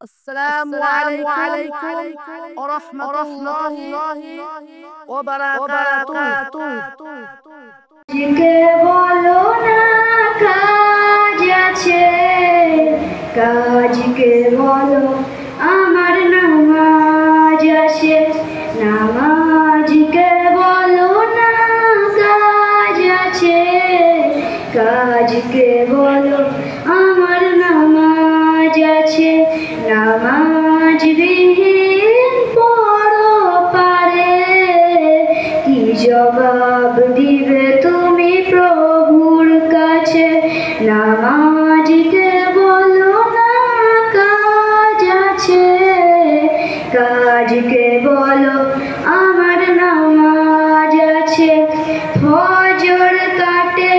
আসসালামু আলাইকুম ওয়া রাহমাতুল্লাহি ওয়া বারাকাতুহু। আজকে বলো না কাজ আছে, কাজকে বলো আমার নামাজ আছে, নামাজকে বলো না কাজ আছে, কাজকে বলো আমার নামাজ আছে। নামাজ বিহীন পড়ো পারে, কি জবাব দিবে তুমি প্রভুর কাছে? নামাজকে বলো না কাজ আছে, কাজকে বলো আমার নামাজ আছে। ফজর কাটে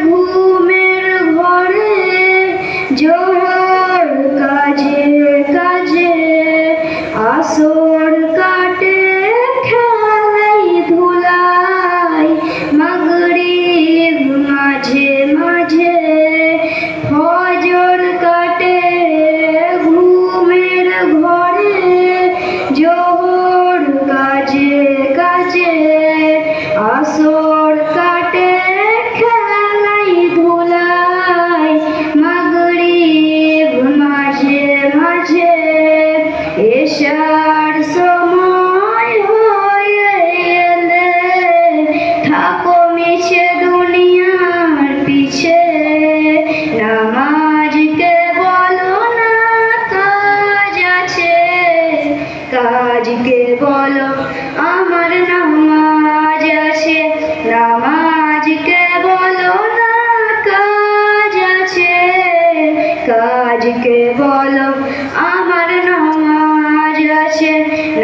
ঘুমের ঘরে, জোহর কাজে কাজে, আসর কাটে খেলাই ধুলাই, মাগরিব মাঝে মাঝে। ফজর কাটে ঘুমের ঘরে, জোহর কাজে কাজে, আসর কাটে খেলাই ধুলাই, মাগরিব মাঝে মাঝে। এশার সময় হয়ে এলে থাকো মিছে দুনিয়ার পিছে, নামাজকে বলো না কাজ আছে, কাজকে বলো আমার নামাজ আছে। নামাজকে বলো না কাজ আছে, কাজকে বলো আমার নামাজ আছে।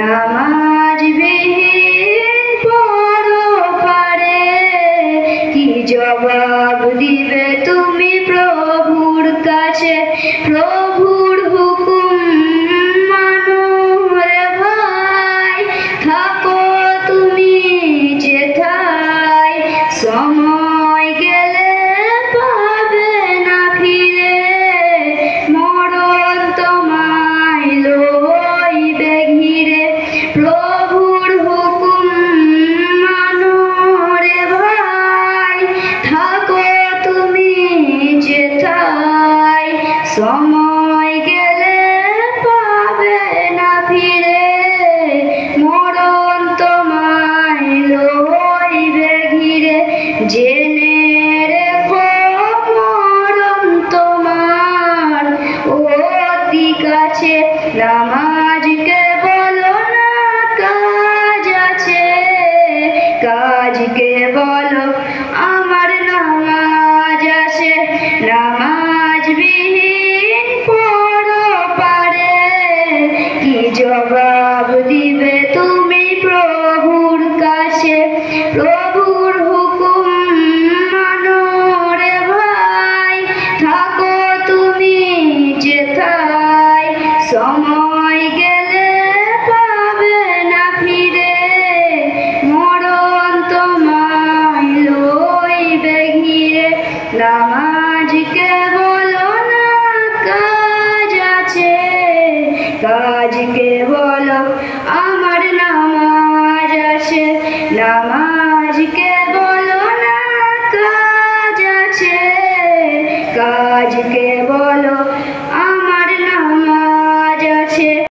নামাজ বিহীন পড়ো পারে, কি জবাব দিবে তুমি প্রভুর কাছে? প্রভুর হুকুম মানো রে ভাই, থাকো তুমি যেথায়, সময় গেলে পাবে না ফিরে, মরণ তোমায় লইবে ঘিরে। প্রভুর হুকুম মানো রে ভাই, থাকো তুমি যেথায়, সময় গেলে পাবে না ফিরে, মরণ তোমায় লইবে ঘিরে। জেনে রেখো মরণ তোমার অতি কাছে, নামাজকে বলো না কাজ আছে, কাজকে বলো আমার নামাজ আছে। নামাজ বিহীন পড়ো পারে, কি জবাব দিবে তুমি প্রভুর কাছে? প্রভুর হুকুম মানো রে ভাই, থাকো তুমি যেথায়, সময় গেলে পাবে না ফিরে, মরণ তোমায় লইবে ঘিরে। নামাজকে বলো না কাজ আছে, কাজকে বলো আমার নামাজ আছে। নামাজকে বলো না কাজ আছে, কাজকে বলো